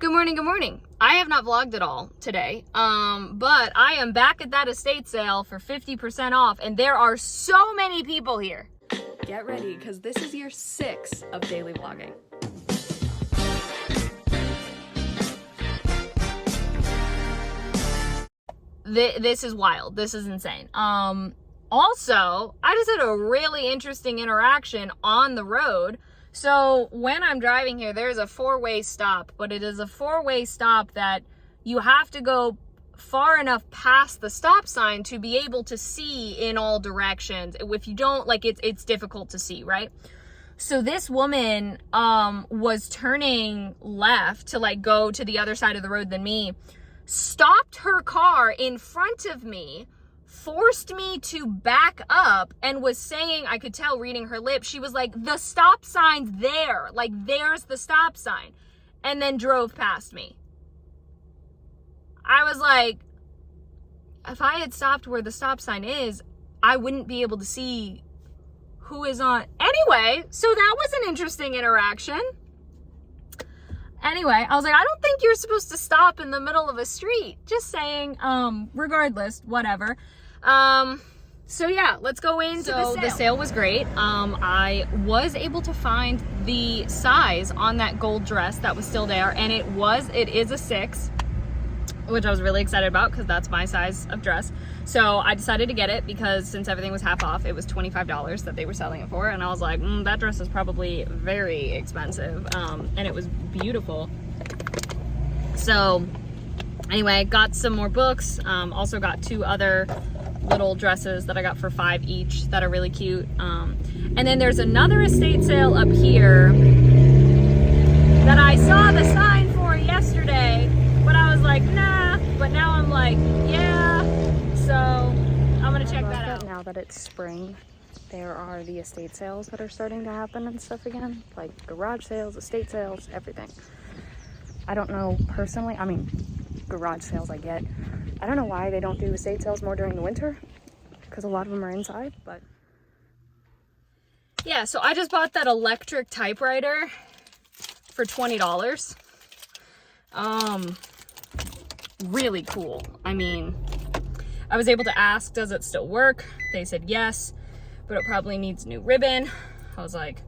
Good morning, good morning. I have not vlogged at all today, but I am back at that estate sale for 50% off, and there are so many people here. Get ready, because this is year 6 of daily vlogging. This is wild. This is insane. Also, I just had a really interesting interaction on the road. So when I'm driving here, there's a 4-way stop, but it is a 4-way stop that you have to go far enough past the stop sign to be able to see in all directions. If you don't, like, it's difficult to see, right? So this woman was turning left to like go to the other side of the road than me, stopped her car in front of me, forced me to back up, and was saying, I could tell reading her lips, she was like, the stop sign's there, like there's the stop sign, and then drove past me. I was like, if I had stopped where the stop sign is, I wouldn't be able to see who is on. Anyway, so that was an interesting interaction. Anyway, I was like, I don't think you're supposed to stop in the middle of a street. Just saying, regardless, whatever. So yeah, let's go into the sale. The sale was great. I was able to find the size on that gold dress that was still there, and it is a 6, which I was really excited about because that's my size of dress. So I decided to get it because since everything was half off, it was $25 that they were selling it for, and I was like, that dress is probably very expensive, and it was beautiful. So anyway, got some more books, also got 2 other little dresses that I got for $5 each that are really cute. And then there's another estate sale up here that I saw the sign for yesterday, but I was like, nah, but now I'm like, yeah, so I'm gonna check that out. Now that it's spring, there are the estate sales that are starting to happen and stuff again, like garage sales, estate sales, everything. I don't know personally, I mean, garage sales I get. I don't know why they don't do estate sales more during the winter, because a lot of them are inside, but. Yeah, so I just bought that electric typewriter for $20. Really cool. I mean, I was able to ask, does it still work? They said yes, but it probably needs new ribbon. I was like,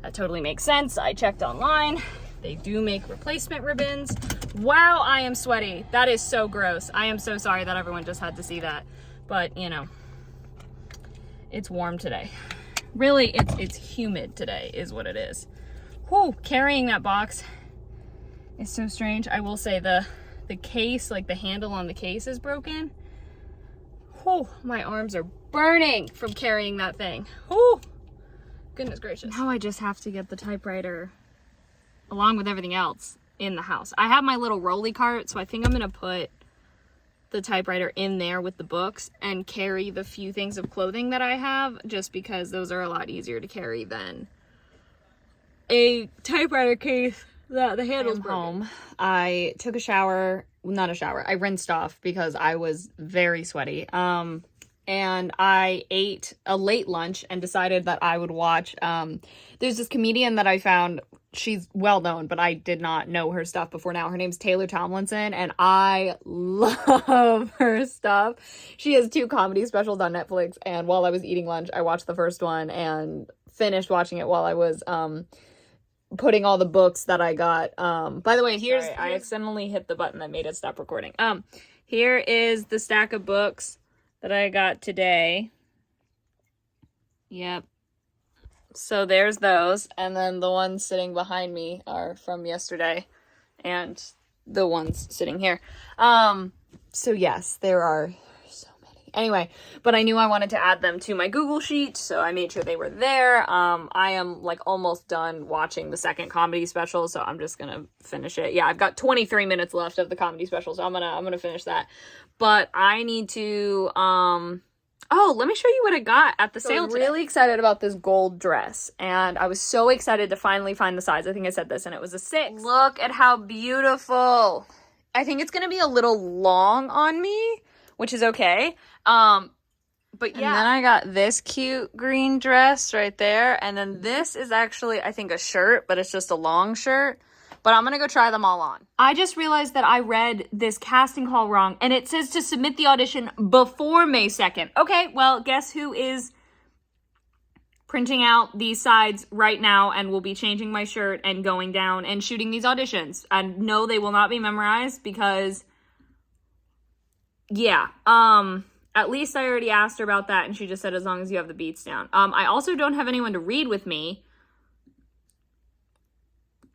that totally makes sense. I checked online. They do make replacement ribbons. Wow, I am sweaty. That is so gross. I am so sorry that everyone just had to see that. But, you know, it's warm today. Really, it's humid today is what it is. Whew, carrying that box is so strange. I will say the case, like the handle on the case is broken. Whew, my arms are burning from carrying that thing. Whew, goodness gracious. Now I just have to get the typewriter along with everything else in the house. I have my little rolly cart, so I think I'm gonna put the typewriter in there with the books and carry the few things of clothing that I have, just because those are a lot easier to carry than a typewriter case that the handle's broken. Home. I took a shower, not a shower, I rinsed off because I was very sweaty. And I ate a late lunch and decided that I would watch, there's this comedian that I found. She's well known, but I did not know her stuff before now. Her name's Taylor Tomlinson, and I love her stuff. She has 2 comedy specials on Netflix, and while I was eating lunch, I watched the first one and finished watching it while I was putting all the books that I got. By the way, I accidentally hit the button that made it stop recording. Here is the stack of books that I got today. Yep. So there's those, and then the ones sitting behind me are from yesterday, and the ones sitting here. So yes, there are so many. Anyway, but I knew I wanted to add them to my Google Sheet, so I made sure they were there. I am like almost done watching the second comedy special, so I'm just gonna finish it. Yeah, I've got 23 minutes left of the comedy special, so I'm gonna finish that. But I need to oh, let me show you what I got at the sale today. I was really excited about this gold dress, and I was so excited to finally find the size. I think I said this, and it was a 6. Look at how beautiful. I think it's gonna be a little long on me, which is okay. But yeah. And then I got this cute green dress right there, and then this is actually, I think, a shirt, but it's just a long shirt. but I'm gonna go try them all on. I just realized that I read this casting call wrong, and it says to submit the audition before May 2nd. Okay, well, guess who is printing out these sides right now and will be changing my shirt and going down and shooting these auditions. And no, they will not be memorized because, yeah, at least I already asked her about that, and she just said as long as you have the beats down. I also don't have anyone to read with me.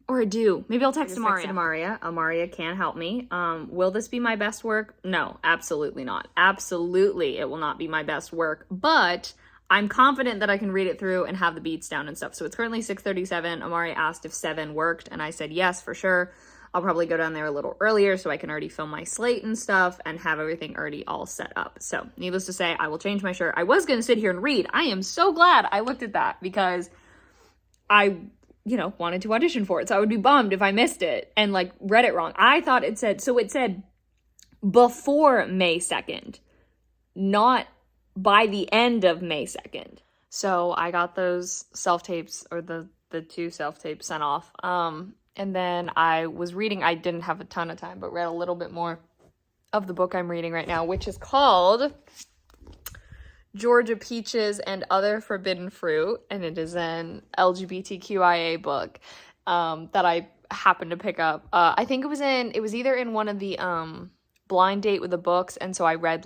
Or I do. Maybe I'll text Amaria. Amaria can help me. Will this be my best work? No, absolutely not. Absolutely, it will not be my best work. But I'm confident that I can read it through and have the beats down and stuff. So it's currently 6:37. Amaria asked if 7 worked, and I said yes, for sure. I'll probably go down there a little earlier so I can already film my slate and stuff and have everything already all set up. So needless to say, I will change my shirt. I was going to sit here and read. I am so glad I looked at that because I, wanted to audition for it. So I would be bummed if I missed it and read it wrong. I thought it said before May 2nd, not by the end of May 2nd. So I got those self-tapes, or the 2 self-tapes sent off. And then I was reading, I didn't have a ton of time, but read a little bit more of the book I'm reading right now, which is called Georgia Peaches and Other Forbidden Fruit. And it is an LGBTQIA book that I happened to pick up. I think it was either in one of the blind date with the books, and so I read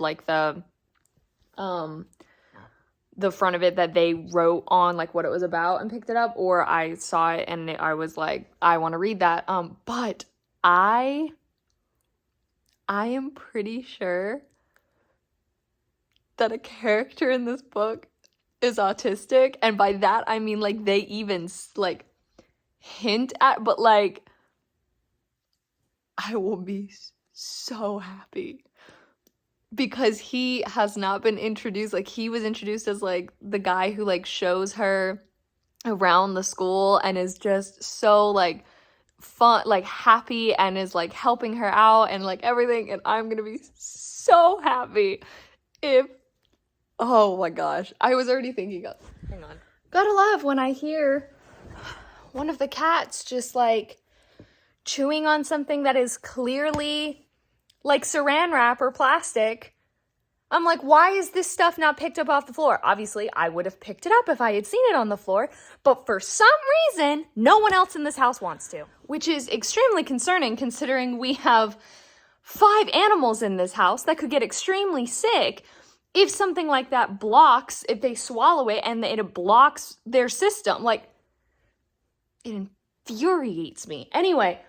the front of it that they wrote on what it was about and picked it up, or I saw it and I was like, I want to read that. But I am pretty sure that a character in this book is autistic, and by that I mean they even hint at, but I will be so happy. Because he has not been introduced. He was introduced as the guy who shows her around the school and is just so fun, happy, and is helping her out and everything. And I'm gonna be so happy if, oh my gosh, I was already thinking of, hang on. Gotta love when I hear one of the cats just chewing on something that is clearly saran wrap or plastic. I'm like, why is this stuff not picked up off the floor? Obviously, I would have picked it up if I had seen it on the floor, but for some reason, no one else in this house wants to, which is extremely concerning considering we have 5 animals in this house that could get extremely sick if something like that blocks, if they swallow it and it blocks their system. It infuriates me. Anyway,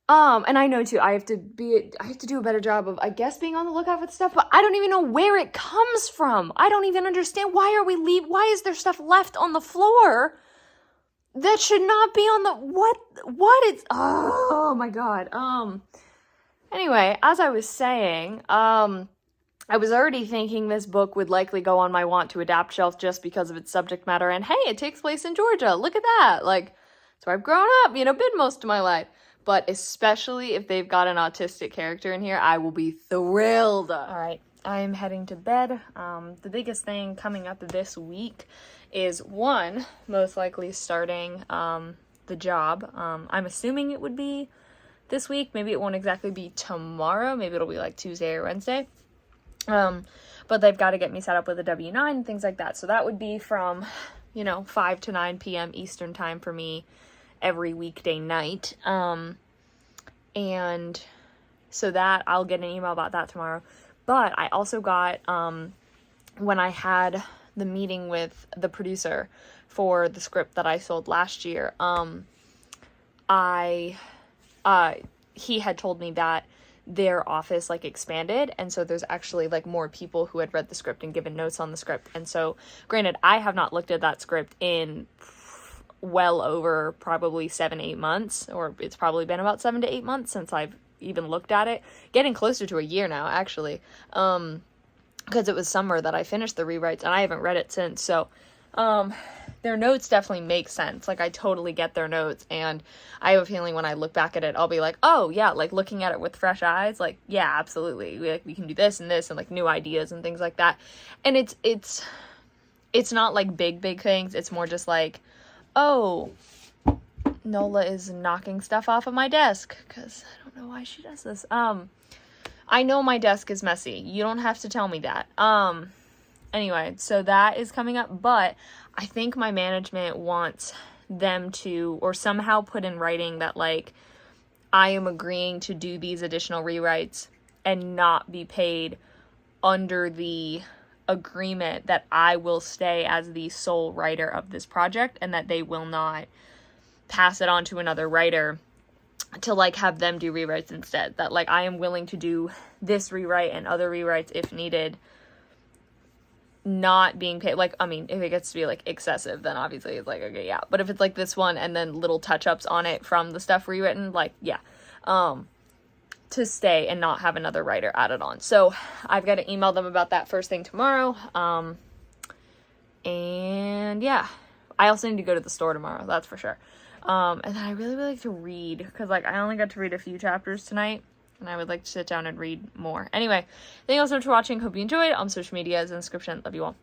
and I know too, I have to do a better job of, I guess, being on the lookout for stuff, but I don't even know where it comes from. I don't even understand why is there stuff left on the floor that should not be on the, what is, oh my God. Anyway, as I was saying, I was already thinking this book would likely go on my want to adapt shelf just because of its subject matter, and hey, it takes place in Georgia, look at that, so I've grown up, been most of my life. But especially if they've got an autistic character in here, I will be thrilled. All right, I am heading to bed. The biggest thing coming up this week is, one, most likely starting the job. I'm assuming it would be this week. Maybe it won't exactly be tomorrow. Maybe it'll be Tuesday or Wednesday. But they've got to get me set up with a W-9 and things like that. So that would be from, 5 to 9 p.m. Eastern time for me every weekday night. And so that I'll get an email about that tomorrow. But I also got, when I had the meeting with the producer for the script that I sold last year, he had told me that their office expanded, and so there's actually more people who had read the script and given notes on the script. And so granted, I have not looked at that script in well over probably 7-8 months, or it's probably been about 7 to 8 months since I've even looked at it, getting closer to a year now actually, because it was summer that I finished the rewrites and I haven't read it since. So their notes definitely make sense. I totally get their notes, and I have a feeling when I look back at it, I'll be oh yeah, looking at it with fresh eyes, yeah, absolutely, we can do this and this, and new ideas and things like that. And it's not big things. It's more just oh, Nola is knocking stuff off of my desk because I don't know why she does this. I know my desk is messy. You don't have to tell me that. Anyway, so that is coming up, but I think my management wants them to, or somehow put in writing that, like, I am agreeing to do these additional rewrites and not be paid under the agreement that I will stay as the sole writer of this project and that they will not pass it on to another writer to, like, have them do rewrites instead. That, like, I am willing to do this rewrite and other rewrites if needed, not being paid. Like, I mean, if it gets to be, like, excessive, then obviously it's like, okay, yeah. But if it's like this one and then little touch-ups on it from the stuff rewritten, like, yeah. To stay and not have another writer added on. So I've got to email them about that first thing tomorrow. And yeah, I also need to go to the store tomorrow, that's for sure. And then I really would like to read, because, like, I only got to read a few chapters tonight, and I would like to sit down and read more. Anyway, thank you all so much for watching. Hope you enjoyed. On social media is in the description. Love you all.